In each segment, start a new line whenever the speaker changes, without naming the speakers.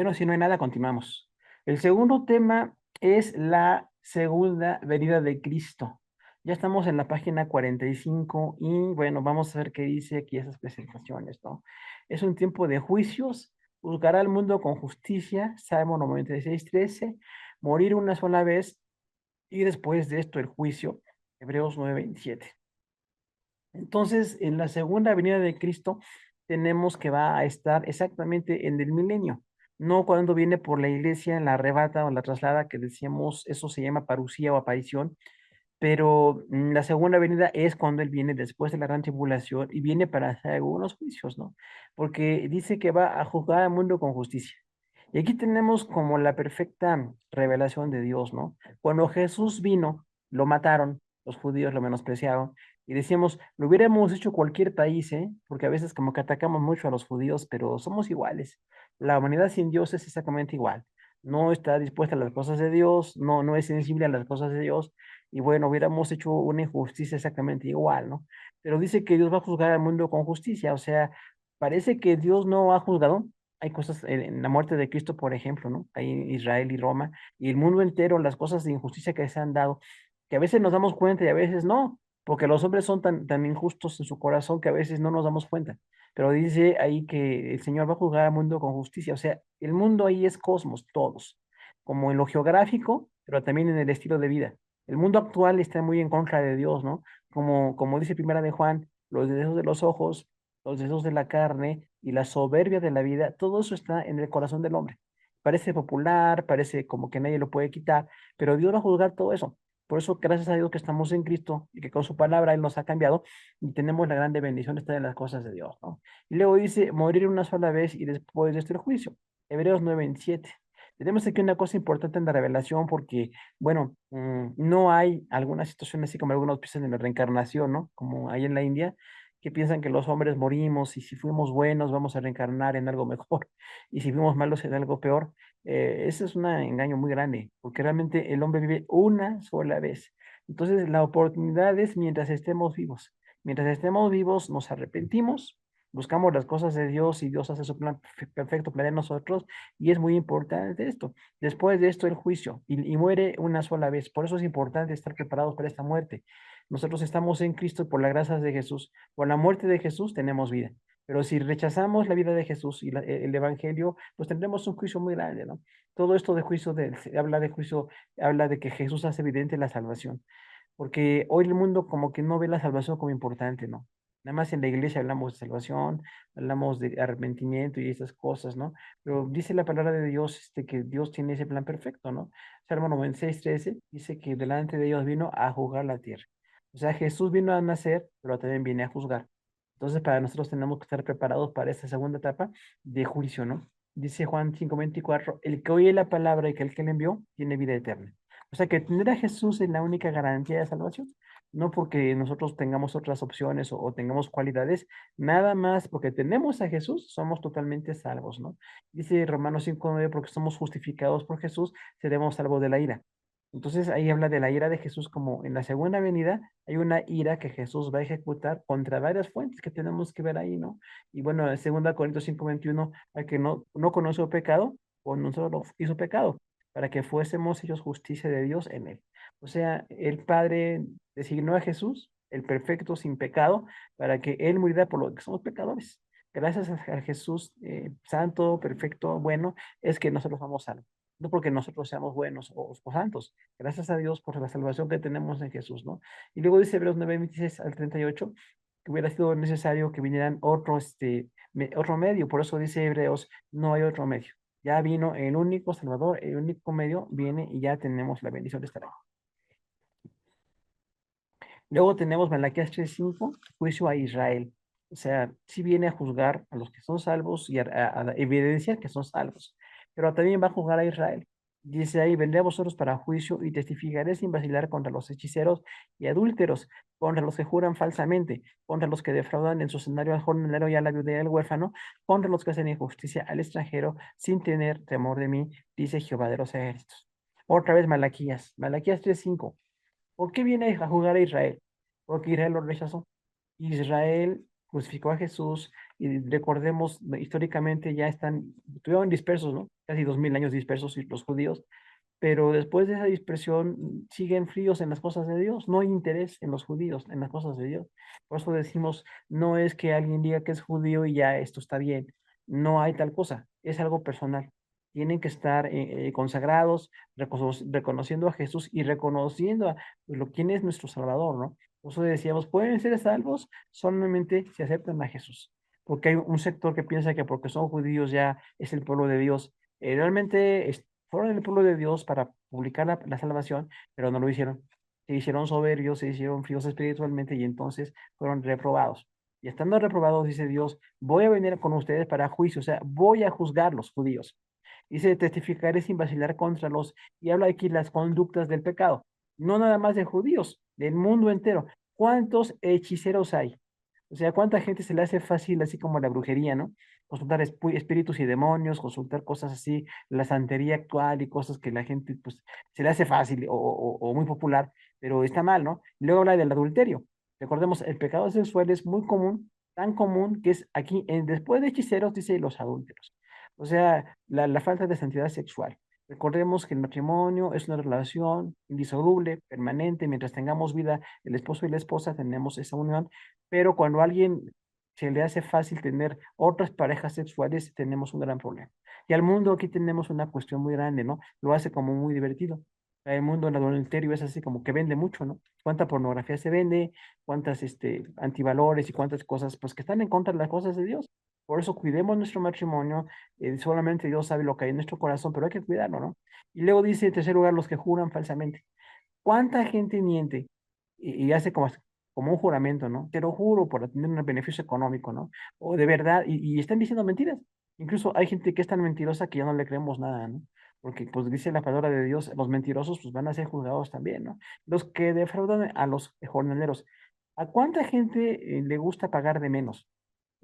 Bueno, si no hay nada, continuamos. El segundo tema es la segunda venida de Cristo. Ya estamos en la página 45 y bueno, vamos a ver qué dice aquí esas presentaciones, ¿no? Es un tiempo de juicios, juzgará al mundo con justicia, Salmo 96:13, morir una sola vez y después de esto el juicio, Hebreos 9:27. Entonces, en la segunda venida de Cristo, tenemos que va a estar exactamente en el milenio, no cuando viene por la iglesia, la arrebata o la traslada, que decíamos, eso se llama parucía o aparición, pero la segunda venida es cuando Él viene después de la gran tribulación y viene para hacer algunos juicios, ¿no? Porque dice que va a juzgar al mundo con justicia. Y aquí tenemos como la perfecta revelación de Dios, ¿no? Cuando Jesús vino, lo mataron, los judíos lo menospreciaron, y decíamos, lo hubiéramos hecho cualquier país, ¿eh? Porque a veces como que atacamos mucho a los judíos, pero somos iguales. La humanidad sin Dios es exactamente igual. No está dispuesta a las cosas de Dios, no es sensible a las cosas de Dios, y bueno, hubiéramos hecho una injusticia exactamente igual, ¿no? Pero dice que Dios va a juzgar al mundo con justicia, o sea, parece que Dios no ha juzgado. Hay cosas en la muerte de Cristo, por ejemplo, ¿no? Hay Israel y Roma y el mundo entero, las cosas de injusticia que se han dado, que a veces nos damos cuenta y a veces no, porque los hombres son tan injustos en su corazón que a veces no nos damos cuenta. Pero dice ahí que el Señor va a juzgar al mundo con justicia, o sea, el mundo ahí es cosmos, todos, como en lo geográfico, pero también en el estilo de vida. El mundo actual está muy en contra de Dios, ¿no? Como dice Primera de Juan, los deseos de los ojos, los deseos de la carne y la soberbia de la vida, todo eso está en el corazón del hombre. Parece popular, parece como que nadie lo puede quitar, pero Dios va a juzgar todo eso. Por eso, gracias a Dios que estamos en Cristo y que con su palabra Él nos ha cambiado y tenemos la grande bendición de estar en las cosas de Dios, ¿no? Y luego dice, morir una sola vez y después de esto el juicio. Hebreos 9:27. Tenemos aquí una cosa importante en la revelación porque bueno, no hay alguna situación así como algunos piensan en la reencarnación, ¿no? Como hay en la India, que piensan que los hombres morimos y si fuimos buenos vamos a reencarnar en algo mejor y si fuimos malos en algo peor. Ese es un engaño muy grande, porque realmente el hombre vive una sola vez. Entonces, la oportunidad es mientras estemos vivos. Mientras estemos vivos, nos arrepentimos, buscamos las cosas de Dios y Dios hace su plan perfecto plan en nosotros y es muy importante esto. Después de esto, el juicio, y muere una sola vez. Por eso es importante estar preparados para esta muerte. Nosotros estamos en Cristo por las gracias de Jesús. Por la muerte de Jesús tenemos vida. Pero si rechazamos la vida de Jesús y el Evangelio, pues tendremos un juicio muy grande, ¿no? Todo esto de juicio, habla de juicio, habla de que Jesús hace evidente la salvación. Porque hoy el mundo como que no ve la salvación como importante, ¿no? Nada más en la iglesia hablamos de salvación, hablamos de arrepentimiento y esas cosas, ¿no? Pero dice la palabra de Dios que Dios tiene ese plan perfecto, ¿no? Salmo 96:13 dice que delante de Dios vino a juzgar la tierra. O sea, Jesús vino a nacer, pero también viene a juzgar. Entonces, para nosotros tenemos que estar preparados para esta segunda etapa de juicio, ¿no? Dice Juan 5:24, el que oye la palabra y que el que le envió tiene vida eterna. O sea, que tener a Jesús es la única garantía de salvación. No porque nosotros tengamos otras opciones o tengamos cualidades, nada más porque tenemos a Jesús, somos totalmente salvos, ¿no? Dice Romanos 5:9, porque somos justificados por Jesús, seremos salvos de la ira. Entonces ahí habla de la ira de Jesús como en la segunda venida hay una ira que Jesús va a ejecutar contra varias fuentes que tenemos que ver ahí, ¿no? Y bueno, en 2 Corintios 5:21, al que no conoció pecado, o no solo hizo pecado, para que fuésemos ellos justicia de Dios en él. O sea, el Padre designó a Jesús, el perfecto sin pecado, para que él muriera por lo que somos pecadores. Gracias a Jesús santo, perfecto, bueno, es que nosotros somos salvos. No porque nosotros seamos buenos o santos. Gracias a Dios por la salvación que tenemos en Jesús, ¿no? Y luego dice Hebreos 9:26 al 38 que hubiera sido necesario que vinieran otro medio. Por eso dice Hebreos, no hay otro medio. Ya vino el único Salvador, el único medio viene y ya tenemos la bendición de estar ahí. Luego tenemos Malaquías 3:5, juicio a Israel. O sea, sí viene a juzgar a los que son salvos y a evidenciar que son salvos, pero también va a juzgar a Israel. Dice ahí, vendré a vosotros para juicio y testificaré sin vacilar contra los hechiceros y adúlteros, contra los que juran falsamente, contra los que defraudan en su escenario al jornalero y a la viuda y al huérfano, contra los que hacen injusticia al extranjero sin tener temor de mí, dice Jehová de los ejércitos. Otra vez Malaquías 3:5. ¿Por qué viene a jugar a Israel? Porque Israel lo rechazó. Israel crucificó a Jesús y recordemos, históricamente ya estuvieron dispersos, ¿no? Casi 2000 años dispersos y los judíos, pero después de esa dispersión siguen fríos en las cosas de Dios, no hay interés en los judíos, en las cosas de Dios. Por eso decimos, no es que alguien diga que es judío y ya esto está bien, no hay tal cosa, es algo personal. Tienen que estar consagrados, reconociendo a Jesús y reconociendo quién es nuestro Salvador, ¿no? Por eso decíamos, pueden ser salvos solamente si aceptan a Jesús, porque hay un sector que piensa que porque son judíos ya es el pueblo de Dios. Realmente fueron el pueblo de Dios para publicar la salvación, pero no lo hicieron. Se hicieron soberbios, se hicieron fríos espiritualmente y entonces fueron reprobados. Y estando reprobados, dice Dios, voy a venir con ustedes para juicio, o sea, voy a juzgar los judíos. Dice, testificaré sin vacilar contra los, y habla aquí las conductas del pecado. No nada más de judíos, del mundo entero. ¿Cuántos hechiceros hay? O sea, ¿cuánta gente se le hace fácil, así como la brujería, ¿no? Consultar espíritus y demonios, consultar cosas así, la santería actual y cosas que la gente, pues, se le hace fácil o muy popular, pero está mal, ¿no? Y luego habla del adulterio. Recordemos, el pecado sexual es muy común, tan común que es aquí, después de hechiceros, dice los adúlteros. O sea, la falta de santidad sexual. Recordemos que el matrimonio es una relación indisoluble, permanente, mientras tengamos vida, el esposo y la esposa tenemos esa unión, pero cuando a alguien se le hace fácil tener otras parejas sexuales, tenemos un gran problema. Y al mundo aquí tenemos una cuestión muy grande, ¿no? Lo hace como muy divertido. El mundo del adulterio es así como que vende mucho, ¿no? Cuánta pornografía se vende, cuántas antivalores y cuántas cosas, pues que están en contra de las cosas de Dios. Por eso cuidemos nuestro matrimonio, solamente Dios sabe lo que hay en nuestro corazón, pero hay que cuidarlo, ¿no? Y luego dice, en tercer lugar, los que juran falsamente. ¿Cuánta gente miente y hace como un juramento, ¿no? Te lo juro por tener un beneficio económico, ¿no? O de verdad, y están diciendo mentiras. Incluso hay gente que es tan mentirosa que ya no le creemos nada, ¿no? Porque pues dice la palabra de Dios, los mentirosos pues van a ser juzgados también, ¿no? Los que defraudan a los jornaleros. ¿A cuánta gente le gusta pagar de menos?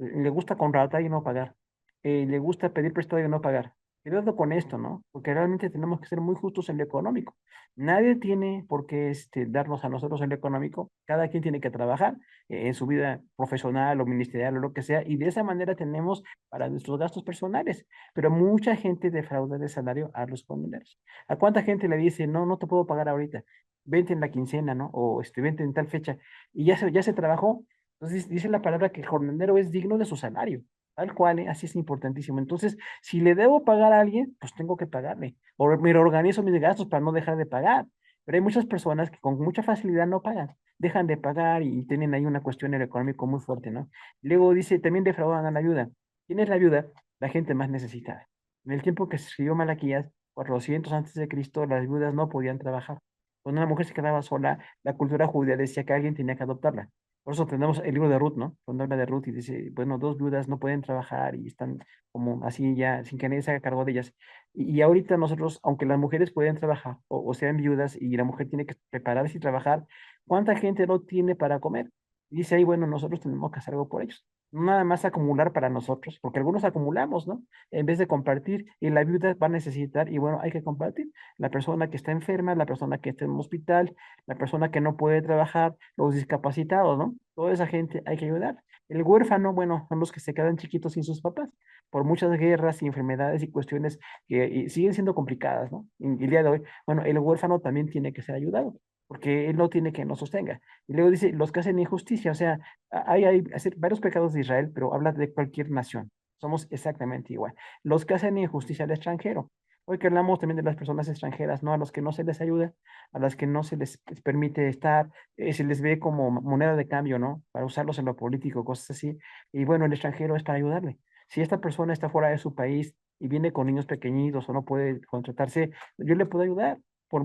Le gusta contratar y no pagar, le gusta pedir prestado y no pagar. Cuidado con esto, ¿no? Porque realmente tenemos que ser muy justos en lo económico. Nadie tiene por qué darnos a nosotros en lo económico. Cada quien tiene que trabajar en su vida profesional o ministerial o lo que sea, y de esa manera tenemos para nuestros gastos personales. Pero mucha gente defrauda de salario a los familiares. ¿A cuánta gente le dice, no, no te puedo pagar ahorita? Vente en la quincena, ¿no? O vente en tal fecha. Y ya se trabajó, entonces dice la palabra que el jornalero es digno de su salario, tal cual, ¿eh? Así es importantísimo. Entonces, si le debo pagar a alguien, pues tengo que pagarle. O me organizo mis gastos para no dejar de pagar. Pero hay muchas personas que con mucha facilidad no pagan, dejan de pagar y tienen ahí una cuestión en lo económico muy fuerte, ¿no? Luego dice, también defraudan a la ayuda. ¿Quién es la ayuda? La gente más necesitada. En el tiempo que se escribió Malaquías, 400 antes de Cristo, las viudas no podían trabajar. Cuando una mujer se quedaba sola, la cultura judía decía que alguien tenía que adoptarla. Por eso tenemos el libro de Ruth, ¿no? Cuando habla de Ruth y dice, bueno, dos viudas no pueden trabajar y están como así ya, sin que nadie se haga cargo de ellas. Y ahorita nosotros, aunque las mujeres pueden trabajar o sean viudas y la mujer tiene que prepararse y trabajar, ¿cuánta gente no tiene para comer? Y dice ahí, bueno, nosotros tenemos que hacer algo por ellos. No nada más acumular para nosotros, porque algunos acumulamos, ¿no? En vez de compartir, y la viuda va a necesitar, y bueno, hay que compartir. La persona que está enferma, la persona que está en un hospital, la persona que no puede trabajar, los discapacitados, ¿no? Toda esa gente hay que ayudar. El huérfano, bueno, son los que se quedan chiquitos sin sus papás, por muchas guerras y enfermedades y cuestiones que siguen siendo complicadas, ¿no? En el día de hoy, bueno, el huérfano también tiene que ser ayudado, porque él no tiene que nos sostenga. Y luego dice, los que hacen injusticia, o sea, hay varios pecados de Israel, pero habla de cualquier nación. Somos exactamente igual. Los que hacen injusticia al extranjero. Hoy que hablamos también de las personas extranjeras, ¿no? A los que no se les ayuda, a las que no se les permite estar, se les ve como moneda de cambio, ¿no? Para usarlos en lo político, cosas así. Y bueno, el extranjero es para ayudarle. Si esta persona está fuera de su país y viene con niños pequeñitos o no puede contratarse, yo le puedo ayudar.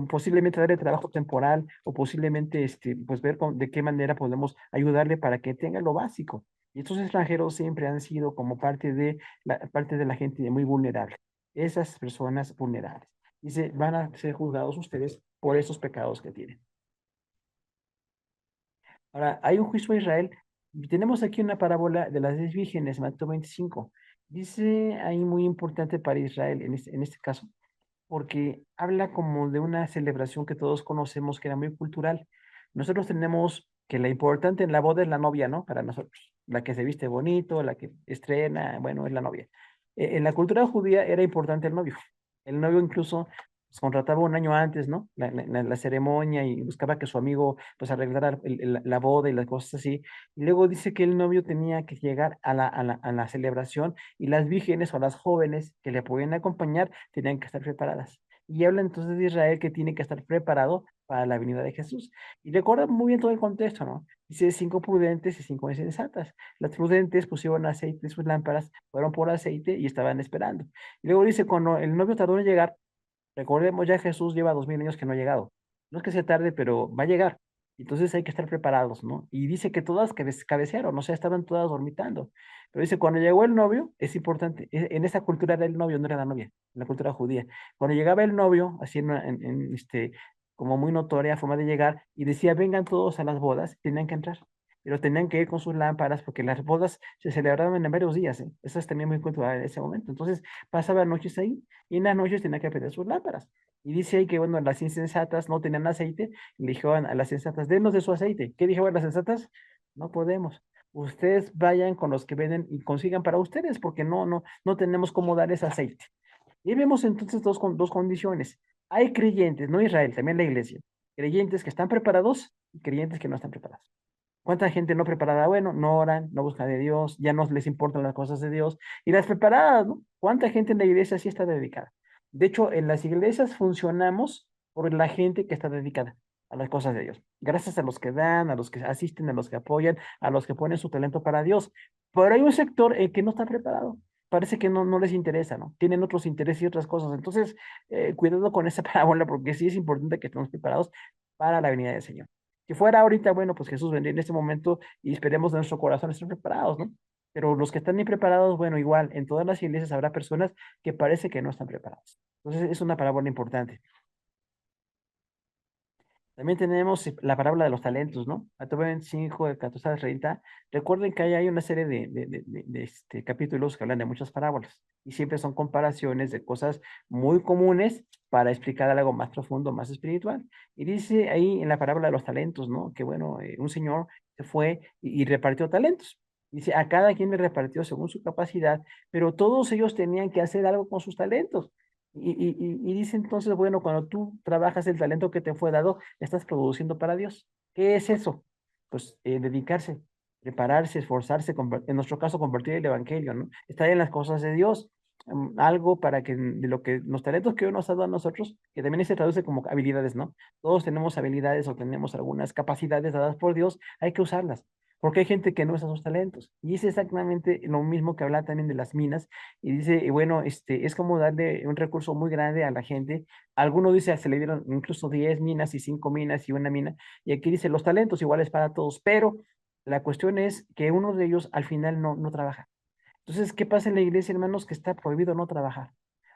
Posiblemente darle trabajo temporal o posiblemente pues ver de qué manera podemos ayudarle para que tenga lo básico. Y estos extranjeros siempre han sido como parte de la gente muy vulnerable. Esas personas vulnerables. Dice, van a ser juzgados ustedes por esos pecados que tienen. Ahora, hay un juicio a Israel. Tenemos aquí una parábola de las 10 vírgenes, Mateo 25. Dice ahí muy importante para Israel en este caso, porque habla como de una celebración que todos conocemos que era muy cultural. Nosotros tenemos que la importante en la boda es la novia, ¿no? Para nosotros. la que se viste bonito, la que estrena, bueno, es la novia. En la cultura judía era importante el novio. El novio incluso pues, contrataba un año antes, ¿no? La ceremonia y buscaba que su amigo pues arreglara la boda y las cosas así. Y luego dice que el novio tenía que llegar a la celebración y las vírgenes o las jóvenes que le podían acompañar tenían que estar preparadas. Y habla entonces de Israel que tiene que estar preparado para la venida de Jesús. Y recuerda muy bien todo el contexto, ¿no? Dice 5 prudentes y 5 insensatas. Las prudentes pusieron aceite en sus lámparas, fueron por aceite y estaban esperando. Y luego dice, cuando el novio tardó en llegar, recordemos ya Jesús lleva 2000 años que no ha llegado. No es que sea tarde, pero va a llegar. Entonces hay que estar preparados, ¿no? Y dice que todas cabecearon, o sea, estaban todas dormitando. Pero dice, cuando llegó el novio, es importante, en esa cultura era el novio, no era la novia, en la cultura judía. Cuando llegaba el novio, así como muy notoria forma de llegar, y decía, vengan todos a las bodas, tenían que entrar. Pero tenían que ir con sus lámparas, porque las bodas se celebraban en varios días, ¿eh? Eso es también muy cultural en ese momento. Entonces, pasaban noches ahí, y en las noches tenían que prender sus lámparas. Y dice ahí que, bueno, las insensatas no tenían aceite, y le dijeron a las sensatas, denos de su aceite. ¿Qué dijeron las sensatas? No podemos. Ustedes vayan con los que venden y consigan para ustedes, porque no tenemos cómo dar ese aceite. Y vemos entonces dos condiciones. Hay creyentes, no Israel, también la iglesia. Creyentes que están preparados y creyentes que no están preparados. ¿Cuánta gente no preparada? Bueno, no oran, no buscan de Dios, ya no les importan las cosas de Dios. Y las preparadas, ¿no? ¿Cuánta gente en la iglesia sí está dedicada? De hecho, en las iglesias funcionamos por la gente que está dedicada a las cosas de Dios. Gracias a los que dan, a los que asisten, a los que apoyan, a los que ponen su talento para Dios. Pero hay un sector que no está preparado. Parece que no les interesa, ¿no? Tienen otros intereses y otras cosas. Entonces, cuidado con esa parábola porque sí es importante que estemos preparados para la venida del Señor. Si fuera ahorita, bueno, pues Jesús vendría en este momento y esperemos de nuestro corazón estar preparados, ¿no? Pero los que están impreparados, bueno, igual, en todas las iglesias habrá personas que parece que no están preparadas. Entonces, es una parábola importante. También tenemos la parábola de los talentos, ¿no? Mateo 25, de 14 al 30. Recuerden que hay una serie de capítulos que hablan de muchas parábolas y siempre son comparaciones de cosas muy comunes para explicar algo más profundo, más espiritual. Y dice ahí en la parábola de los talentos, ¿no? Que bueno, un señor se fue y repartió talentos. Dice, a cada quien le repartió según su capacidad, pero todos ellos tenían que hacer algo con sus talentos. Y dice entonces, bueno, cuando tú trabajas el talento que te fue dado, estás produciendo para Dios. ¿Qué es eso? Pues dedicarse, prepararse, esforzarse, en nuestro caso, convertir el evangelio, ¿no? Estar en las cosas de Dios, algo para que de lo que los talentos que Dios nos ha dado a nosotros, que también se traduce como habilidades, ¿no? Todos tenemos habilidades o tenemos algunas capacidades dadas por Dios, hay que usarlas. Porque hay gente que no usa sus talentos. Y es exactamente lo mismo que habla también de las minas y dice, bueno, es como darle un recurso muy grande a la gente. Algunos dice, se le dieron incluso 10 minas y 5 minas y una mina. Y aquí dice, los talentos iguales para todos, pero la cuestión es que uno de ellos al final no trabaja. Entonces, ¿qué pasa en la iglesia, hermanos? Que está prohibido no trabajar.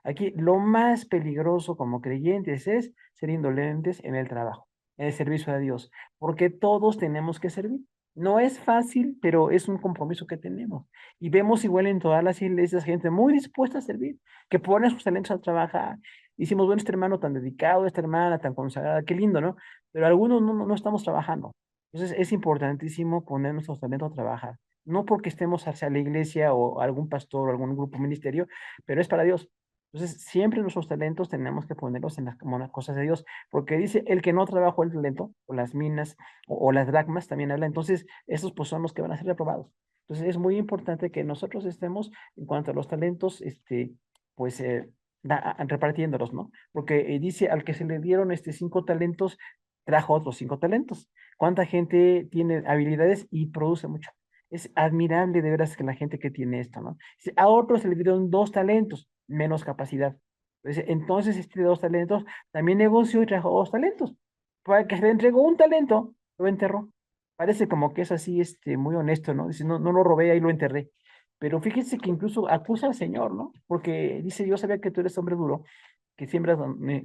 Aquí lo más peligroso como creyentes es ser indolentes en el trabajo, en el servicio a Dios, porque todos tenemos que servir. No es fácil, pero es un compromiso que tenemos. Y vemos igual en todas las iglesias gente muy dispuesta a servir, que pone sus talentos a trabajar. Decimos, bueno, este hermano tan dedicado, esta hermana tan consagrada, qué lindo, ¿no? Pero algunos no estamos trabajando. Entonces es importantísimo poner nuestros talentos a trabajar no porque estemos hacia la iglesia o algún pastor o algún grupo ministerio, pero es para Dios. Entonces, siempre nuestros talentos tenemos que ponerlos en como las cosas de Dios, porque dice, el que no trabajó el talento, o las minas, o las dracmas, también habla, entonces, esos pues son los que van a ser reprobados. Entonces, es muy importante que nosotros estemos, en cuanto a los talentos, pues, repartiéndolos, ¿no? Porque dice, al que se le dieron 5 talentos, trajo otros 5 talentos. ¿Cuánta gente tiene habilidades y produce mucho? Es admirable de veras que la gente que tiene esto, ¿no? A otros se le dieron 2 talentos, menos capacidad. Entonces, este de 2 talentos también negoció y trajo 2 talentos. Para que se le entregó un talento, lo enterró. Parece como que es así, muy honesto, ¿no? Dice, no lo robé, ahí lo enterré. Pero fíjese que incluso acusa al Señor, ¿no? Porque dice, yo sabía que tú eres hombre duro, que siembras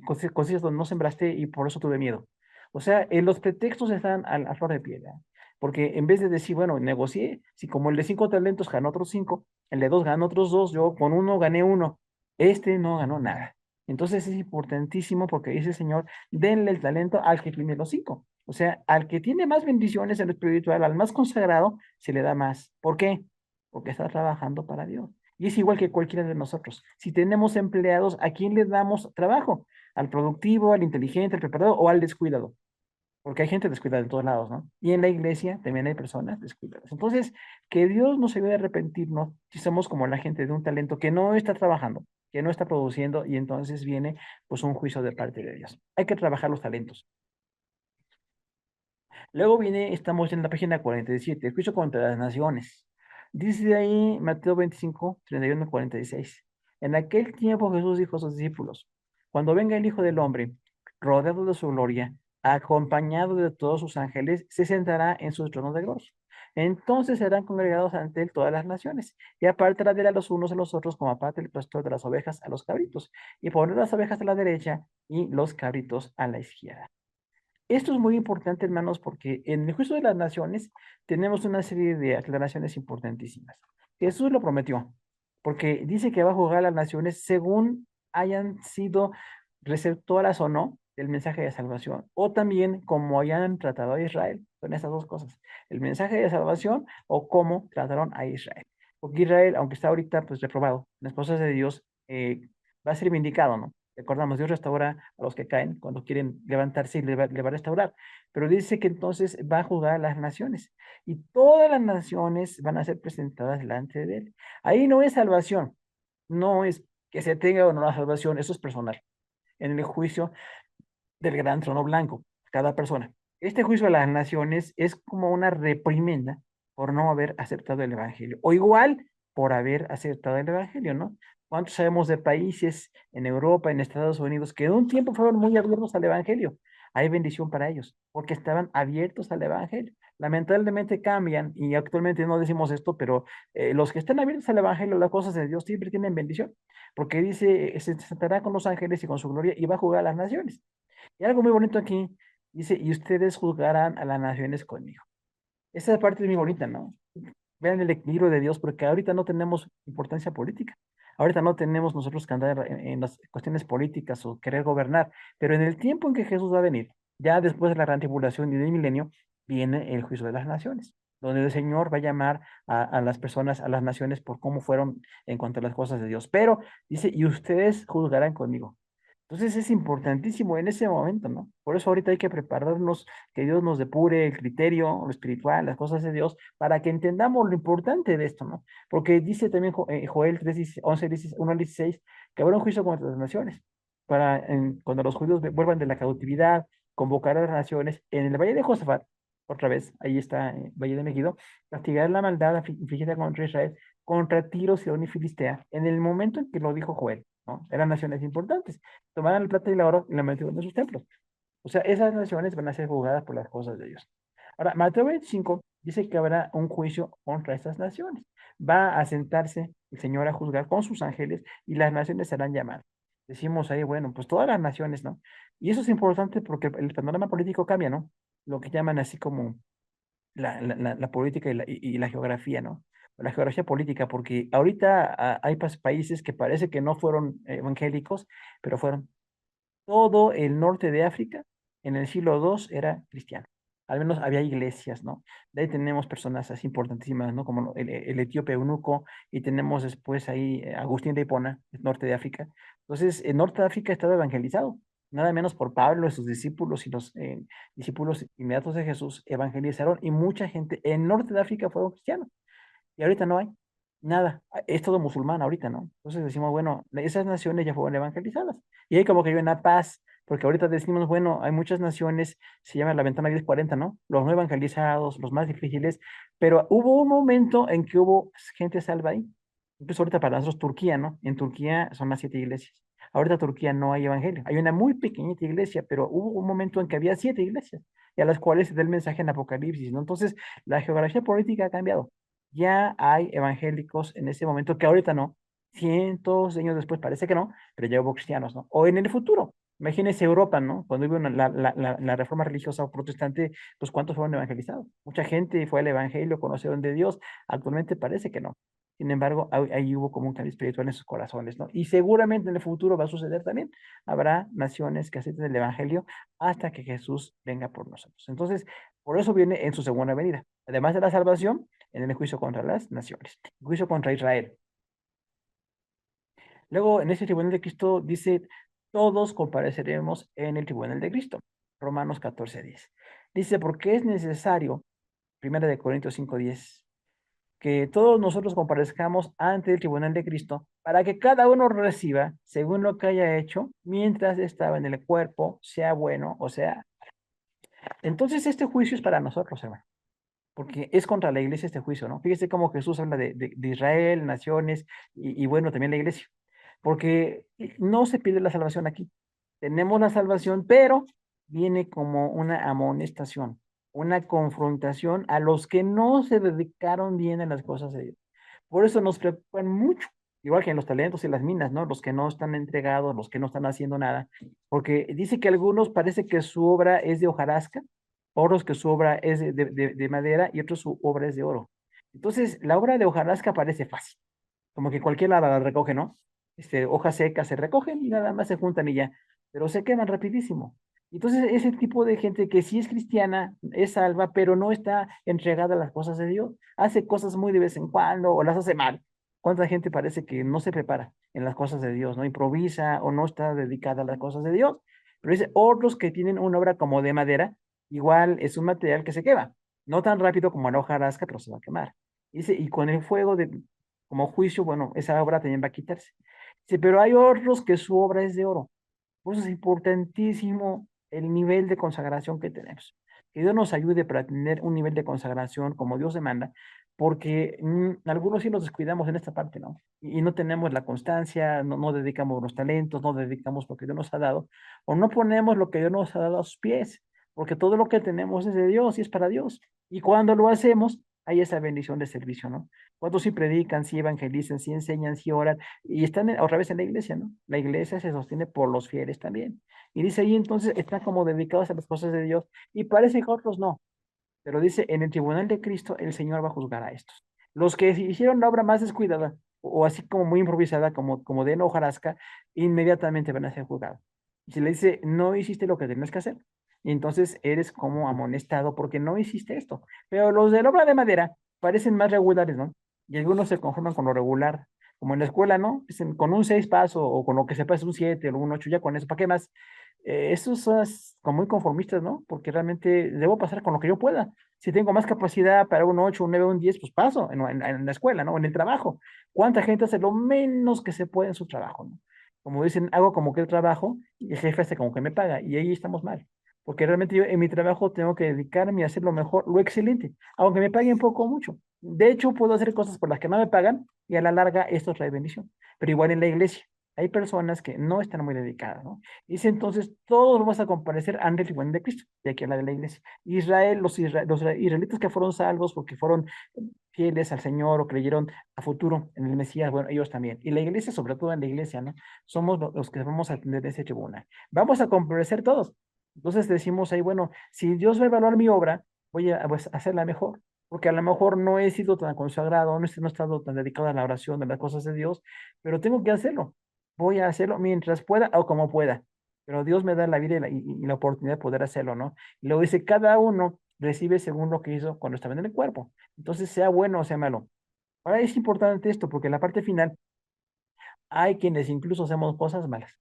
cosechas donde no sembraste y por eso tuve miedo. O sea, los pretextos están a flor de piel, ¿eh? Porque en vez de decir, bueno, negocié, si como el de 5 talentos ganó otros 5, el de 2 ganó otros 2, yo con uno gané uno, este no ganó nada. Entonces es importantísimo porque dice el Señor, denle el talento al que tiene los 5. O sea, al que tiene más bendiciones en lo espiritual, al más consagrado, se le da más. ¿Por qué? Porque está trabajando para Dios. Y es igual que cualquiera de nosotros. Si tenemos empleados, ¿a quién le damos trabajo? ¿Al productivo, al inteligente, al preparado o al descuidado? Porque hay gente descuidada en todos lados, ¿no? Y en la iglesia también hay personas descuidadas. Entonces, que Dios nos ayude a arrepentirnos si somos como la gente de un talento que no está trabajando, que no está produciendo, y entonces viene pues un juicio de parte de Dios. Hay que trabajar los talentos. Luego viene, estamos en la página 47, el juicio contra las naciones. Dice ahí Mateo 25, 31, 46. En aquel tiempo Jesús dijo a sus discípulos, cuando venga el Hijo del Hombre, rodeado de su gloria, acompañado de todos sus ángeles, se sentará en su trono de gloria. Entonces serán congregados ante él todas las naciones, y apartará de él a los unos a los otros, como aparte el pastor de las ovejas a los cabritos, y pondrá las ovejas a la derecha y los cabritos a la izquierda. Esto es muy importante, hermanos, porque en el juicio de las naciones tenemos una serie de aclaraciones importantísimas. Jesús lo prometió, porque dice que va a juzgar a las naciones según hayan sido receptoras o no del mensaje de salvación, o también como hayan tratado a Israel. Son esas dos cosas, el mensaje de salvación o cómo trataron a Israel. Porque Israel, aunque está ahorita pues reprobado en las cosas de Dios, va a ser vindicado, ¿no? Recordamos, Dios restaura a los que caen cuando quieren levantarse y le va a restaurar. Pero dice que entonces va a juzgar a las naciones y todas las naciones van a ser presentadas delante de él. Ahí no es salvación, no es que se tenga o no la salvación, eso es personal. En el juicio del gran trono blanco, cada persona. Este juicio a las naciones es como una reprimenda por no haber aceptado el Evangelio, o igual por haber aceptado el Evangelio, ¿no? ¿Cuántos sabemos de países en Europa, en Estados Unidos, que en un tiempo fueron muy abiertos al Evangelio? Hay bendición para ellos, porque estaban abiertos al Evangelio. Lamentablemente cambian, y actualmente no decimos esto, pero los que están abiertos al Evangelio, las cosas de Dios siempre tienen bendición, porque dice, se sentará con los ángeles y con su gloria y va a jugar a las naciones. Y algo muy bonito aquí, dice, y ustedes juzgarán a las naciones conmigo. Esa parte es muy bonita, ¿no? Vean el equilibrio de Dios, porque ahorita no tenemos importancia política. Ahorita no tenemos nosotros que andar en las cuestiones políticas o querer gobernar, pero en el tiempo en que Jesús va a venir, ya después de la gran tribulación y del milenio, viene el juicio de las naciones, donde el Señor va a llamar a las personas, a las naciones, por cómo fueron en cuanto a las cosas de Dios. Pero dice, y ustedes juzgarán conmigo. Entonces es importantísimo en ese momento, ¿no? Por eso ahorita hay que prepararnos, que Dios nos depure el criterio, lo espiritual, las cosas de Dios, para que entendamos lo importante de esto, ¿no? Porque dice también Joel 3, 11, 1 al 16, que habrá un juicio contra las naciones, cuando los judíos vuelvan de la cautividad, convocar a las naciones en el valle de Josafat, otra vez, ahí está, valle de Megiddo, castigar la maldad infligida contra Israel, contra Tiro, Sidón y Filistea, en el momento en que lo dijo Joel, ¿no? Eran naciones importantes, tomaran el plata y el oro y la metieron en sus templos. O sea, esas naciones van a ser juzgadas por las cosas de Dios. Ahora, Mateo 25 dice que habrá un juicio contra estas naciones. Va a sentarse el Señor a juzgar con sus ángeles y las naciones serán llamadas. Decimos ahí, bueno, pues todas las naciones, ¿no? Y eso es importante porque el panorama político cambia, ¿no? Lo que llaman así como la política y la geografía, ¿no? La geografía política, porque ahorita hay países que parece que no fueron evangélicos, pero fueron. Todo el norte de África en el siglo II era cristiano. Al menos había iglesias, ¿no? De ahí tenemos personas así importantísimas, ¿no? Como el etíope eunuco, y tenemos después ahí Agustín de Hipona, el norte de África. Entonces, el norte de África estaba evangelizado, nada menos por Pablo y sus discípulos y los discípulos inmediatos de Jesús evangelizaron, y mucha gente en el norte de África fueron cristianos. Y ahorita no hay nada, es todo musulmán ahorita, ¿no? Entonces decimos, bueno, esas naciones ya fueron evangelizadas. Y hay como que hay una paz, porque ahorita decimos, bueno, hay muchas naciones, se llama la ventana 1040, ¿no? Los no evangelizados, los más difíciles, pero hubo un momento en que hubo gente salva ahí. Incluso ahorita para nosotros Turquía, ¿no? En Turquía son las 7 iglesias. Ahorita Turquía no hay evangelio. Hay una muy pequeñita iglesia, pero hubo un momento en que había 7 iglesias y a las cuales se da el mensaje en Apocalipsis, ¿no? Entonces, la geografía política ha cambiado. Ya hay evangélicos en ese momento que ahorita no. Cientos de años después parece que no, pero ya hubo cristianos, ¿no? O en el futuro. Imagínense Europa, ¿no? Cuando hubo la reforma religiosa protestante, pues ¿cuántos fueron evangelizados? Mucha gente fue al evangelio, conocieron de Dios. Actualmente parece que no. Sin embargo, ahí hubo como un cambio espiritual en sus corazones, ¿no? Y seguramente en el futuro va a suceder también. Habrá naciones que acepten el evangelio hasta que Jesús venga por nosotros. Entonces, por eso viene en su segunda venida. Además de la salvación, en el juicio contra las naciones, el juicio contra Israel. Luego, en ese tribunal de Cristo dice, todos compareceremos en el tribunal de Cristo. Romanos 14:10. Dice, porque es necesario, 1 Corintios 5:10, que todos nosotros comparezcamos ante el tribunal de Cristo para que cada uno reciba según lo que haya hecho mientras estaba en el cuerpo, sea bueno o sea. Entonces, este juicio es para nosotros, hermano, porque es contra la iglesia este juicio, ¿no? Fíjese cómo Jesús habla de Israel, naciones y bueno, también la iglesia, porque no se pide la salvación aquí. Tenemos la salvación, pero viene como una amonestación, una confrontación a los que no se dedicaron bien a las cosas de Dios. Por eso nos preocupan mucho, igual que en los talentos y las minas, ¿no? Los que no están entregados, los que no están haciendo nada, porque dice que algunos parece que su obra es de hojarasca, otros que su obra es de madera y otros su obra es de oro. Entonces, la obra de hojarasca parece fácil, como que cualquiera la recoge, ¿no? Hojas secas se recogen y nada más se juntan y ya, pero se queman rapidísimo. Entonces, ese tipo de gente que sí es cristiana, es salva, pero no está entregada a las cosas de Dios, hace cosas muy de vez en cuando o las hace mal. ¿Cuánta gente parece que no se prepara en las cosas de Dios, no improvisa o no está dedicada a las cosas de Dios? Pero dice, otros que tienen una obra como de madera, igual es un material que se quema, no tan rápido como la hojarasca, pero se va a quemar. Dice, y con el fuego como juicio, bueno, esa obra también va a quitarse. Dice, pero hay otros que su obra es de oro. Por eso es importantísimo el nivel de consagración que tenemos. Que Dios nos ayude para tener un nivel de consagración como Dios demanda, porque algunos sí nos descuidamos en esta parte, ¿no? Y no tenemos la constancia, no dedicamos los talentos, no dedicamos lo que Dios nos ha dado, o no ponemos lo que Dios nos ha dado a sus pies, porque todo lo que tenemos es de Dios y es para Dios. Y cuando lo hacemos, hay esa bendición de servicio, ¿no? Cuando sí predican, sí evangelizan, sí enseñan, sí oran, y están otra vez en la iglesia, ¿no? La iglesia se sostiene por los fieles también. Y dice ahí entonces están como dedicados a las cosas de Dios y parece que otros no. Pero dice, en el tribunal de Cristo el Señor va a juzgar a estos. Los que hicieron la obra más descuidada o así como muy improvisada, como de hojarasca, inmediatamente van a ser juzgados. Y se le dice, no hiciste lo que tenías que hacer. Y entonces eres como amonestado porque no hiciste esto. Pero los de la obra de madera parecen más regulares, ¿no? Y algunos se conforman con lo regular, como en la escuela, ¿no? Dicen, con un 6 paso o con lo que sepa es un 7 o un 8 ya con eso, ¿para qué más? Esos son como muy conformistas, ¿no? Porque realmente debo pasar con lo que yo pueda. Si tengo más capacidad para un 8 un 9 un 10 pues paso en la escuela, ¿no? En el trabajo. ¿Cuánta gente hace lo menos que se puede en su trabajo, ¿no? Como dicen, hago como que el trabajo y el jefe hace como que me paga y ahí estamos mal. Porque realmente yo en mi trabajo tengo que dedicarme a hacer lo mejor, lo excelente, aunque me paguen poco o mucho. De hecho, puedo hacer cosas por las que no me pagan y a la larga esto trae bendición. Pero igual en la iglesia hay personas que no están muy dedicadas, ¿no? Dice entonces, todos vamos a comparecer ante el tribunal de Cristo, de aquí a la de la iglesia. Israel, los israelitas que fueron salvos porque fueron fieles al Señor o creyeron a futuro en el Mesías, bueno, ellos también. Y la iglesia, sobre todo en la iglesia, ¿no? Somos los que vamos a atender ese tribunal. Vamos a comparecer todos. Entonces decimos ahí, bueno, si Dios va a evaluar mi obra, voy a pues, hacerla mejor. Porque a lo mejor no he sido tan consagrado, no he estado tan dedicado a la oración, a las cosas de Dios, pero tengo que hacerlo. Voy a hacerlo mientras pueda o como pueda, pero Dios me da la vida y la oportunidad de poder hacerlo, ¿no? Y luego dice, cada uno recibe según lo que hizo cuando estaba en el cuerpo. Entonces, sea bueno o sea malo. Ahora es importante esto, porque en la parte final hay quienes incluso hacemos cosas malas.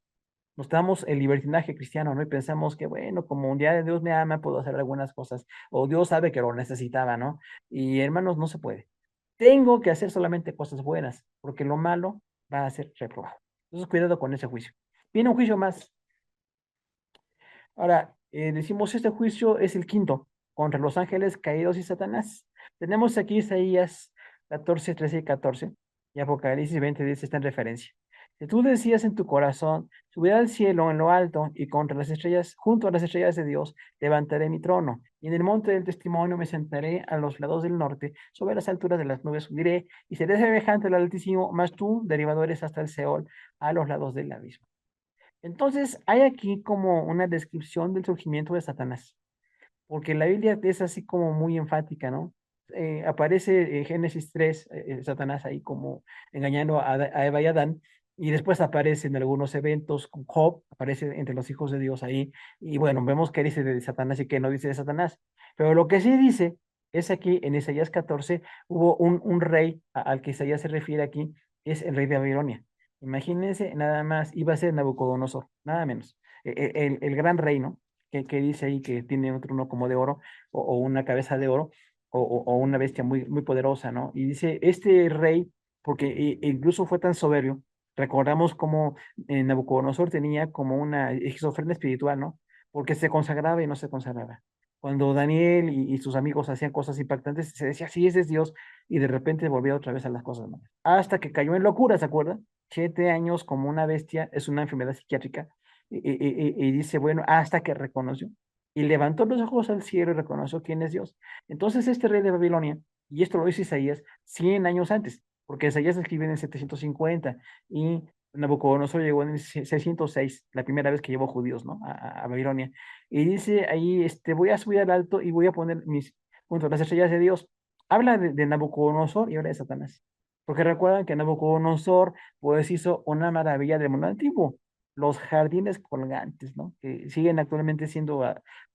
Nos damos el libertinaje cristiano, ¿no? Y pensamos que, bueno, como un día Dios me ama, puedo hacer algunas cosas, o Dios sabe que lo necesitaba, ¿no? Y hermanos, no se puede. Tengo que hacer solamente cosas buenas, porque lo malo va a ser reprobado. Entonces, cuidado con ese juicio. Viene un juicio más. Ahora, decimos este juicio es el quinto contra los ángeles caídos y Satanás. Tenemos aquí Isaías 14, 13 y 14 y Apocalipsis 20, 10 está en referencia. Si tú decías en tu corazón, subiré al cielo en lo alto y contra las estrellas, junto a las estrellas de Dios, levantaré mi trono y en el monte del testimonio me sentaré a los lados del norte, sobre las alturas de las nubes subiré y seré semejante al Altísimo, mas tú, derivado eres hasta el Seol, a los lados del abismo. Entonces, hay aquí como una descripción del surgimiento de Satanás, porque la Biblia es así como muy enfática, ¿no? Aparece en Génesis 3, Satanás ahí como engañando a Eva y Adán, y después aparece en algunos eventos con Job, aparece entre los hijos de Dios ahí, y bueno, vemos qué dice de Satanás y qué no dice de Satanás. Pero lo que sí dice es aquí en Isaías 14, hubo un rey al que Isaías se refiere aquí, es el rey de Babilonia. Imagínense, nada más, iba a ser Nabucodonosor, nada menos. El gran rey, ¿no? Que dice ahí que tiene un trono como de oro o una cabeza de oro o una bestia muy, muy poderosa, ¿no? Y dice, este rey, porque incluso fue tan soberbio, recordamos cómo Nabucodonosor tenía como una esquizofrenia espiritual, ¿no? Porque se consagraba y no se consagraba. Cuando Daniel y sus amigos hacían cosas impactantes, se decía, sí, ese es Dios, y de repente volvía otra vez a las cosas malas. Hasta que cayó en locura, ¿se acuerdan? 7 años como una bestia, es una enfermedad psiquiátrica, y dice, bueno, hasta que reconoció, y levantó los ojos al cielo y reconoció quién es Dios. Entonces este rey de Babilonia, y esto lo dice Isaías 100 años antes, porque Isaías escribe en el 750 y Nabucodonosor llegó en el 606, la primera vez que llevó judíos, ¿no? A Babilonia. Y dice ahí, voy a subir al alto y voy a poner mis, junto a las estrellas de Dios. Habla de Nabucodonosor y habla de Satanás. Porque recuerdan que Nabucodonosor, pues hizo una maravilla del mundo antiguo, los jardines colgantes, ¿no? Que siguen actualmente siendo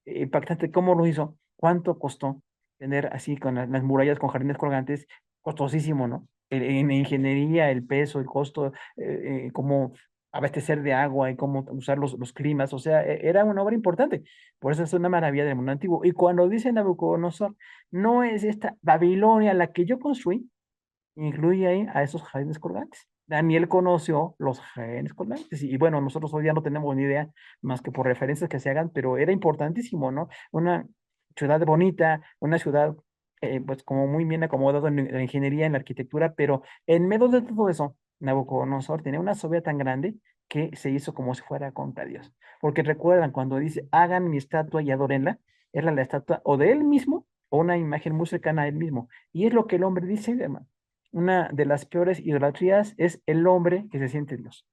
impactantes. ¿Cómo lo hizo? ¿Cuánto costó tener así con las murallas con jardines colgantes? Costosísimo, ¿no? En ingeniería, el peso, el costo, cómo abastecer de agua y cómo usar los climas, o sea, era una obra importante. Por eso es una maravilla del mundo antiguo. Y cuando dice Nabucodonosor, no es esta Babilonia la que yo construí, incluye ahí a esos jardines colgantes. Daniel conoció los jardines colgantes y bueno, nosotros hoy ya no tenemos ni idea más que por referencias que se hagan, pero era importantísimo, ¿no? Una ciudad bonita, una ciudad pues como muy bien acomodada en la ingeniería, en la arquitectura, pero en medio de todo eso, Nabucodonosor tenía una soberbia tan grande que se hizo como si fuera contra Dios. Porque recuerdan cuando dice, hagan mi estatua y adórenla, era la estatua o de él mismo o una imagen muy cercana a él mismo. Y es lo que el hombre dice, hermano. Una de las peores idolatrías es el hombre que se siente Dios,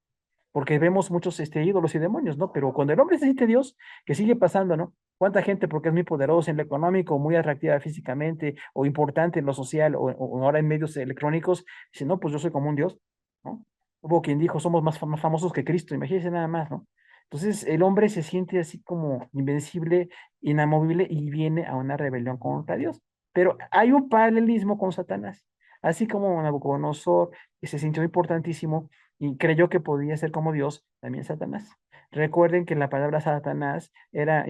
porque vemos muchos ídolos y demonios, ¿no? Pero cuando el hombre se siente Dios, que sigue pasando, ¿no? ¿Cuánta gente, porque es muy poderosa en lo económico, muy atractiva físicamente, o importante en lo social, o ahora en medios electrónicos, dice, no, pues yo soy como un Dios, ¿no? Hubo quien dijo, somos más famosos que Cristo, imagínense nada más, ¿no? Entonces el hombre se siente así como invencible, inamovible y viene a una rebelión contra Dios. Pero hay un paralelismo con Satanás. Así como Nabucodonosor, que se sintió importantísimo y creyó que podía ser como Dios, también Satanás. Recuerden que la palabra Satanás era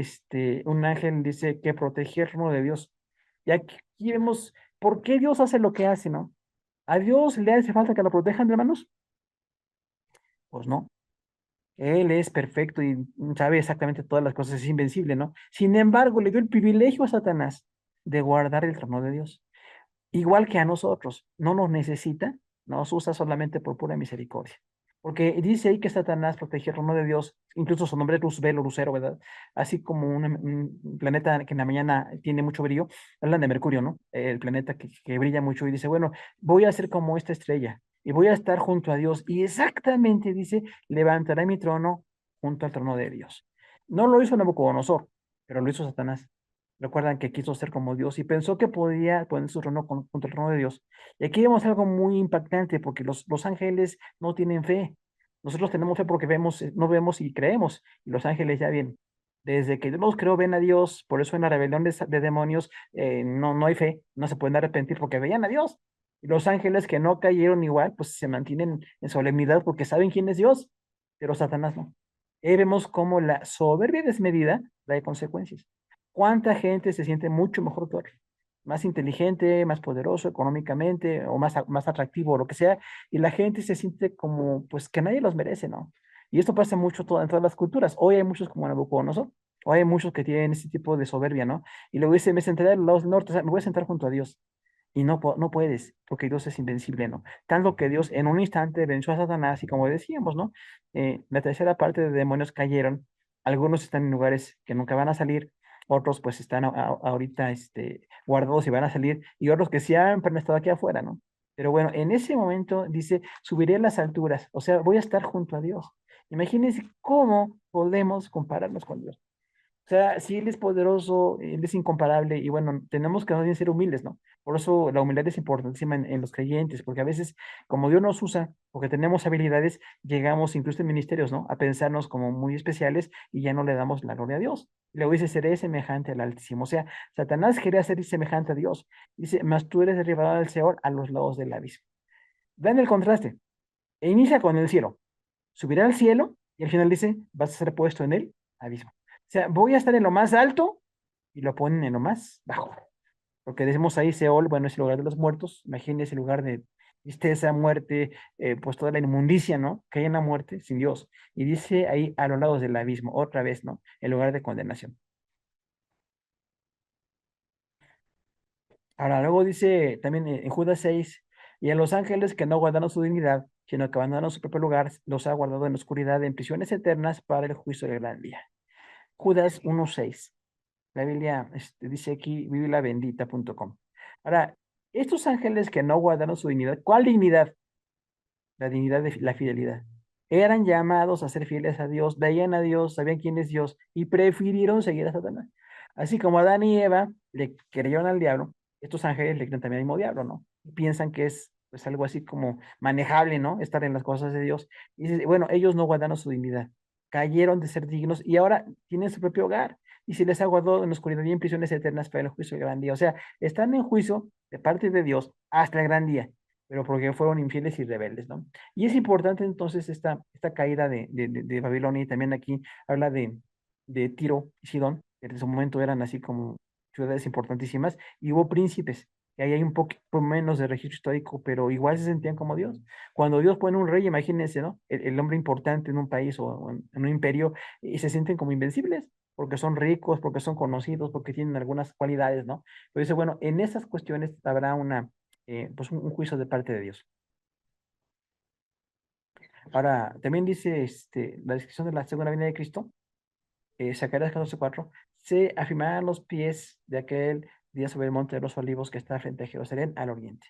un ángel, dice, que protegía el reino de Dios. Y aquí vemos por qué Dios hace lo que hace, ¿no? ¿A Dios le hace falta que lo protejan, hermanos? Pues no. Él es perfecto y sabe exactamente todas las cosas, es invencible, ¿no? Sin embargo, le dio el privilegio a Satanás de guardar el trono de Dios. Igual que a nosotros, no nos necesita, nos usa solamente por pura misericordia. Porque dice ahí que Satanás protegió el reino de Dios, incluso su nombre es Luzbel o Lucero, ¿verdad? Así como un planeta que en la mañana tiene mucho brillo, hablan de Mercurio, ¿no? El planeta que brilla mucho y dice, bueno, voy a ser como esta estrella y voy a estar junto a Dios. Y exactamente dice, levantaré mi trono junto al trono de Dios. No lo hizo Nabucodonosor, pero lo hizo Satanás. Recuerdan que quiso ser como Dios y pensó que podía poner su trono contra el trono de Dios. Y aquí vemos algo muy impactante porque los ángeles no tienen fe. Nosotros tenemos fe porque vemos, no vemos y creemos. Y los ángeles ya bien. Desde que Dios los creó, ven a Dios. Por eso en la rebelión de demonios no hay fe. No se pueden arrepentir porque veían a Dios. Y los ángeles que no cayeron igual, pues se mantienen en solemnidad porque saben quién es Dios. Pero Satanás no. Y vemos cómo la soberbia desmedida trae consecuencias. ¿Cuánta gente se siente mucho mejor que otro? Más inteligente, más poderoso económicamente o más atractivo o lo que sea, y la gente se siente como, pues, que nadie los merece, ¿no? Y esto pasa mucho en todas las culturas. Hoy hay muchos como Nabucodonosor, hoy hay muchos que tienen ese tipo de soberbia, ¿no? Y luego dice, me sentaré al lado norte, o sea, me voy a sentar junto a Dios. Y no, no puedes, porque Dios es invencible, ¿no? Tanto que Dios en un instante venció a Satanás y como decíamos, ¿no? La tercera parte de demonios cayeron. Algunos están en lugares que nunca van a salir, otros pues están ahorita guardados y van a salir, y otros que siempre han estado aquí afuera, ¿no? Pero bueno, en ese momento dice, subiré a las alturas, o sea, voy a estar junto a Dios. Imagínense cómo podemos compararnos con Dios. O sea, si Él es poderoso, Él es incomparable y bueno, tenemos que más bien ser humildes, ¿no? Por eso la humildad es importantísima en los creyentes, porque a veces, como Dios nos usa, porque tenemos habilidades, llegamos incluso en ministerios, ¿no? A pensarnos como muy especiales y ya no le damos la gloria a Dios. Luego dice, seré semejante al Altísimo. O sea, Satanás quería ser semejante a Dios. Dice, mas tú eres derribado al Seol a los lados del abismo. Vean el contraste. E inicia con el cielo. Subirá al cielo y al final dice, vas a ser puesto en el abismo. O sea, voy a estar en lo más alto y lo ponen en lo más bajo. Porque decimos ahí Seol, bueno, es el lugar de los muertos. Imagínense el lugar de tristeza, muerte, pues toda la inmundicia, ¿no? Que hay en la muerte sin Dios. Y dice ahí a los lados del abismo, otra vez, ¿no? El lugar de condenación. Ahora, luego dice también en Judas 6, y a los ángeles que no guardaron su dignidad, sino que abandonaron su propio lugar, los ha guardado en la oscuridad, en prisiones eternas para el juicio del gran día. Judas 1:6. La Biblia dice aquí, biblia.bendita.com. Ahora, estos ángeles que no guardaron su dignidad, ¿cuál dignidad? La dignidad de la fidelidad. Eran llamados a ser fieles a Dios, veían a Dios, sabían quién es Dios y prefirieron seguir a Satanás. Así como Adán y Eva le creyeron al diablo, estos ángeles le creen también al mismo diablo, ¿no? Y piensan que es pues algo así como manejable, ¿no? Estar en las cosas de Dios. Y dice, bueno, ellos no guardaron su dignidad, cayeron de ser dignos y ahora tienen su propio hogar. Y se les ha guardado en la oscuridad y en prisiones eternas para el juicio del gran día. O sea, están en juicio de parte de Dios hasta el gran día, pero porque fueron infieles y rebeldes, ¿no? Y es importante entonces esta caída de Babilonia y también aquí habla de Tiro y Sidón, que en su momento eran así como ciudades importantísimas, y hubo príncipes, y ahí hay un poco menos de registro histórico, pero igual se sentían como Dios. Cuando Dios pone un rey, imagínense, ¿no? El hombre importante en un país o en un imperio, y se sienten como invencibles, porque son ricos, porque son conocidos, porque tienen algunas cualidades, ¿no? Pero dice, bueno, en esas cuestiones habrá pues un juicio de parte de Dios. Ahora, también dice la descripción de la segunda venida de Cristo, Zacarías 14:4, se afirmarán los pies de aquel día sobre el monte de los olivos que está frente a Jerusalén al oriente.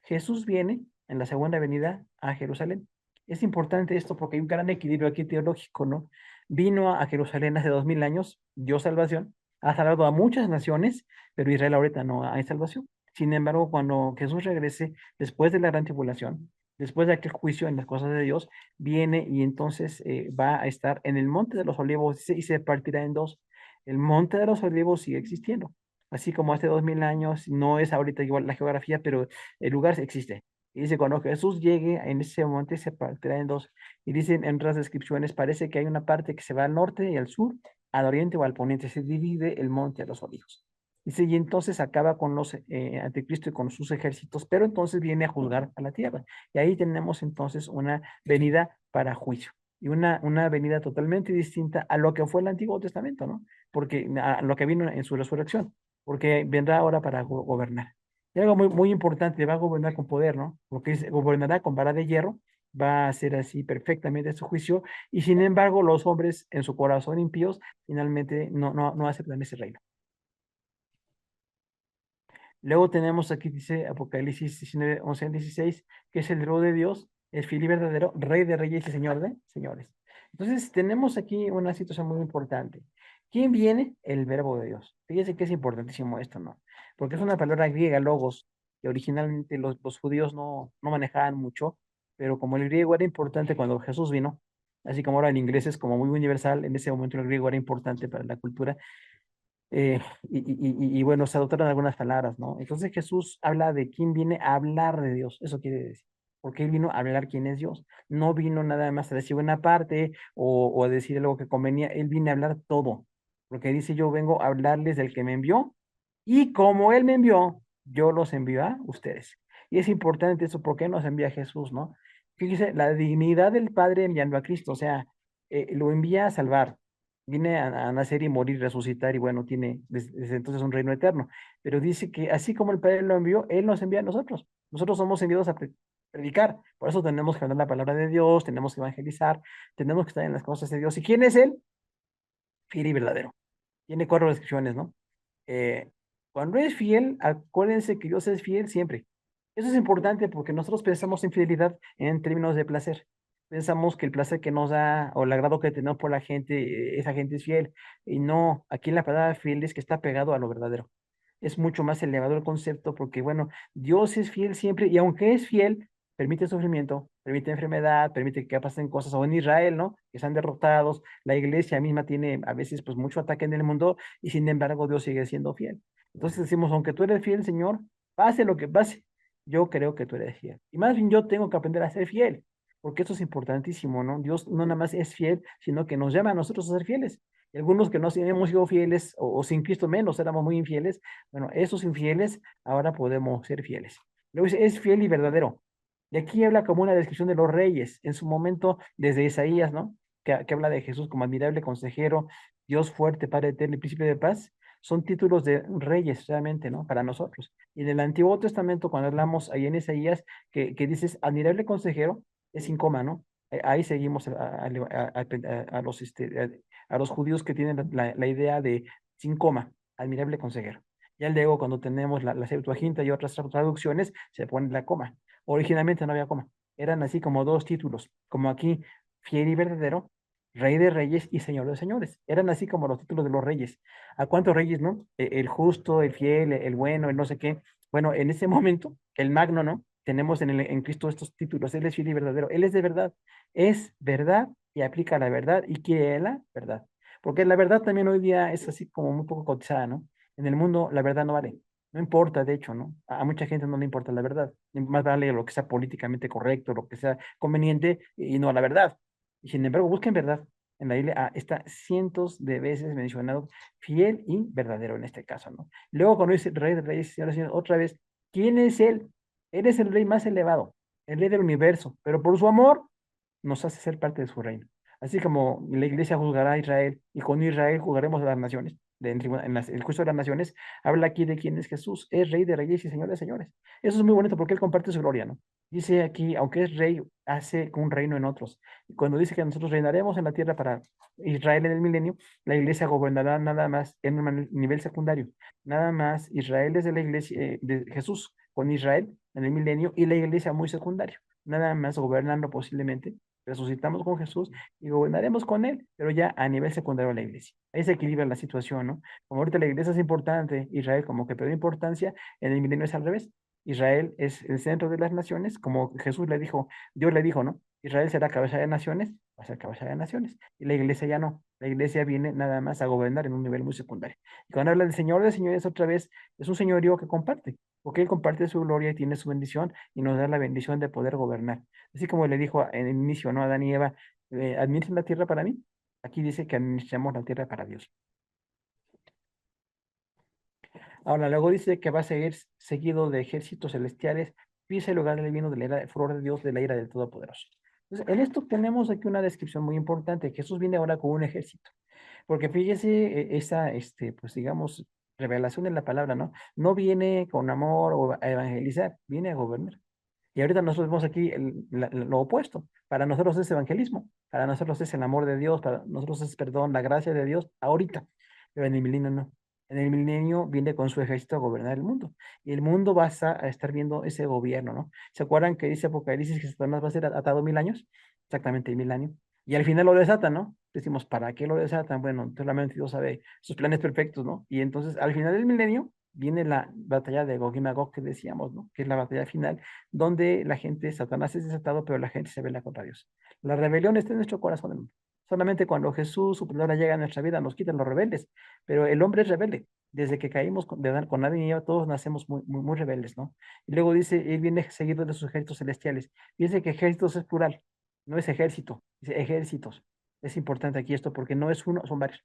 Jesús viene en la segunda venida a Jerusalén. Es importante esto porque hay un gran equilibrio aquí teológico, ¿no? Vino a Jerusalén hace 2000 años, dio salvación, ha salvado a muchas naciones, pero Israel ahorita no hay salvación. Sin embargo, cuando Jesús regrese después de la gran tribulación, después de aquel juicio en las cosas de Dios, viene y entonces va a estar en el Monte de los Olivos y se partirá en dos. El Monte de los Olivos sigue existiendo, así como hace 2000 años, no es ahorita igual la geografía, pero el lugar existe. Y dice, cuando Jesús llegue en ese monte se partirá en dos. Y dicen en otras descripciones, parece que hay una parte que se va al norte y al sur, al oriente o al poniente, se divide el monte de los olivos. Dice, y entonces acaba con los anticristo y con sus ejércitos, pero entonces viene a juzgar a la tierra. Y ahí tenemos entonces una venida para juicio y una venida totalmente distinta a lo que fue el Antiguo Testamento, ¿no? Porque a lo que vino en su resurrección, porque vendrá ahora para gobernar. Y algo muy, muy importante, va a gobernar con poder, ¿no? Porque gobernará con vara de hierro, va a hacer así perfectamente su juicio, y sin embargo los hombres en su corazón impíos finalmente no aceptan ese reino. Luego tenemos aquí, dice Apocalipsis 19, 11 al 16, que es el verbo de Dios, el fiel y verdadero, Rey de reyes y Señor de señores. Entonces, tenemos aquí una situación muy importante. ¿Quién viene? El verbo de Dios. Fíjense que es importantísimo esto, ¿no? Porque es una palabra griega, logos, que originalmente los judíos no manejaban mucho, pero como el griego era importante cuando Jesús vino, así como ahora el inglés es como muy universal, en ese momento el griego era importante para la cultura, y bueno, se adoptaron algunas palabras, ¿no? Entonces Jesús habla de quién viene a hablar de Dios, eso quiere decir, porque él vino a hablar quién es Dios, no vino nada más a decir una parte o a decir algo que convenía, él viene a hablar todo, porque dice yo vengo a hablarles del que me envió y como él me envió, yo los envío a ustedes. Y es importante eso, ¿por qué nos envía Jesús, no? Fíjese, la dignidad del Padre enviando a Cristo, o sea, lo envía a salvar, viene a nacer y morir, resucitar y bueno, tiene desde entonces un reino eterno. Pero dice que así como el Padre lo envió, Él nos envía a nosotros. Nosotros somos enviados a predicar. Por eso tenemos que hablar la palabra de Dios, tenemos que evangelizar, tenemos que estar en las cosas de Dios. ¿Y quién es Él? Fiel y verdadero. Tiene cuatro descripciones, ¿no? Eh, Cuando es fiel, acuérdense que Dios es fiel siempre. Eso es importante porque nosotros pensamos en fidelidad en términos de placer. pensamos que el placer que nos da o el agrado que tenemos por la gente, esa gente es fiel. Y no, aquí la palabra fiel es que está pegado a lo verdadero. Es mucho más elevado el concepto porque, bueno, Dios es fiel siempre y aunque es fiel, permite sufrimiento, permite enfermedad, permite que pasen cosas, o en Israel, ¿no? Que sean derrotados, la iglesia misma tiene a veces pues mucho ataque en el mundo y sin embargo Dios sigue siendo fiel. Entonces decimos, aunque tú eres fiel, Señor, pase lo que pase, yo creo que tú eres fiel. Y más bien yo tengo que aprender a ser fiel, porque esto es importantísimo, ¿no? Dios no nada más es fiel, sino que nos llama a nosotros a ser fieles. Y algunos que no hemos sido fieles, o sin Cristo menos, éramos muy infieles, bueno, esos infieles ahora podemos ser fieles. Luego dice, es fiel y verdadero. Y aquí habla como una descripción de los reyes, en su momento, desde Isaías, ¿no? Que habla de Jesús como admirable consejero, Dios fuerte, Padre eterno y príncipe de paz. Son títulos de reyes, realmente, ¿no? Para nosotros. Y en el Antiguo Testamento, cuando hablamos ahí en Isaías, que dices admirable consejero, es sin coma, ¿no? Ahí seguimos a los, a los judíos que tienen la idea de sin coma, admirable consejero. Ya luego, cuando tenemos la Septuaginta y otras traducciones, se pone la coma. Originalmente no había coma. Eran así como dos títulos, como aquí, fiel y verdadero, rey de reyes y señor de señores. Eran así como los títulos de los reyes. ¿A cuántos reyes, no? El justo, el fiel, el bueno, el no sé qué. Bueno, en ese momento, el magno, ¿no? Tenemos en Cristo estos títulos. Él es fiel y verdadero. Él es de verdad. Es verdad y aplica la verdad y quiere la verdad. Porque la verdad también hoy día es así como muy poco cotizada, ¿no? En el mundo la verdad no vale. No importa, de hecho, ¿no? A mucha gente no le importa la verdad. Más vale lo que sea políticamente correcto, lo que sea conveniente y no la verdad. Y sin embargo, busquen verdad. En la Biblia está cientos de veces mencionado fiel y verdadero en este caso, ¿no? Luego cuando dice Rey de Reyes, Señor, Señor, otra vez, ¿quién es Él? Él es el Rey más elevado, el Rey del universo, pero por su amor nos hace ser parte de su reino. Así como la iglesia juzgará a Israel y con Israel juzgaremos a las naciones, el juicio de las naciones, habla aquí de quién es Jesús, es rey de reyes y señor de señores. Eso es muy bonito porque él comparte su gloria, ¿no? Dice aquí, aunque es rey, hace un reino en otros. Y cuando dice que nosotros reinaremos en la tierra para Israel en el milenio, la iglesia gobernará nada más en un nivel secundario. Nada más Israel es de la iglesia de Jesús con Israel en el milenio y la iglesia muy secundario. Nada más gobernando posiblemente resucitamos con Jesús y gobernaremos con Él, pero ya a nivel secundario de la iglesia. Ahí se equilibra la situación, ¿no? Como ahorita la iglesia es importante, Israel como que perdió importancia, en el milenio es al revés. Israel es el centro de las naciones, como Jesús le dijo, Dios le dijo, ¿no? Israel será cabeza de naciones, va a ser cabeza de naciones. Y la iglesia ya no. La iglesia viene nada más a gobernar en un nivel muy secundario. Y cuando habla del Señor de señores otra vez, es un señorío que comparte, porque Él comparte su gloria y tiene su bendición y nos da la bendición de poder gobernar. Así como le dijo en el inicio, ¿no? A Adán y Eva, administren la tierra para mí. Aquí dice que administramos la tierra para Dios. Ahora, luego dice que va a seguir seguido de ejércitos celestiales, pisa el lugar del vino de la ira, del furor de Dios, de la ira del Todopoderoso. Entonces, en esto tenemos aquí una descripción muy importante. Jesús viene ahora con un ejército. Porque fíjese, esa, pues digamos, revelación de la palabra, ¿no? No viene con amor o a evangelizar, viene a gobernar. Y ahorita nosotros vemos aquí lo opuesto. Para nosotros es evangelismo, para nosotros es el amor de Dios, para nosotros es perdón, la gracia de Dios, ahorita. Pero en el milenio no. En el milenio viene con su ejército a gobernar el mundo. Y el mundo va a estar viendo ese gobierno, ¿no? ¿Se acuerdan que dice Apocalipsis que Satanás va a ser atado 1000 años? Exactamente 1000 años. Y al final lo desatan, ¿no? Decimos, ¿para qué lo desatan? Bueno, solamente Dios sabe sus planes perfectos, ¿no? Y entonces al final del milenio viene la batalla de Gog y Magog que decíamos, ¿no? Que es la batalla final donde la gente, Satanás es desatado, pero la gente se revela contra Dios. La rebelión está en nuestro corazón, hermano. Solamente cuando Jesús, su palabra, llega a nuestra vida, nos quitan los rebeldes, pero el hombre es rebelde. Desde que caímos con Adán y Eva, todos nacemos muy rebeldes, ¿no? Y luego dice, él viene seguido de sus ejércitos celestiales. Dice que ejércitos es plural, no es ejército, dice ejércitos. Es importante aquí esto porque no es uno, son varios.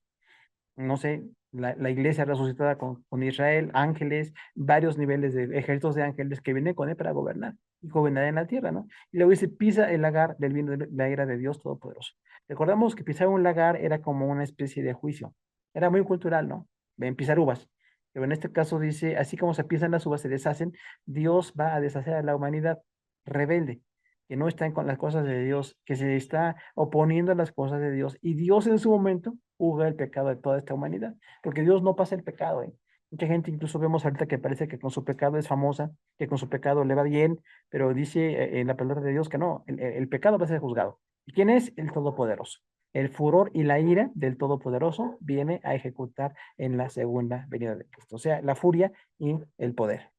No sé, la iglesia resucitada con Israel, ángeles, varios niveles de ejércitos de ángeles que vienen con él para gobernar y gobernar en la tierra, ¿no? Y luego dice, pisa el lagar del vino de la ira de Dios Todopoderoso. Recordamos que pisar un lagar era como una especie de juicio, era muy cultural, ¿no? Ven, pisar uvas. Pero en este caso dice, así como se pisan las uvas, se deshacen, Dios va a deshacer a la humanidad rebelde, que no está con las cosas de Dios, que se está oponiendo a las cosas de Dios. Y Dios en su momento juzga el pecado de toda esta humanidad, porque Dios no pasa el pecado, ¿eh? Mucha gente incluso vemos ahorita que parece que con su pecado es famosa, que con su pecado le va bien, pero dice en la palabra de Dios que no, el pecado va a ser juzgado. ¿Y quién es? El Todopoderoso. El furor y la ira del Todopoderoso viene a ejecutar en la segunda venida de Cristo. O sea, la furia y el poder.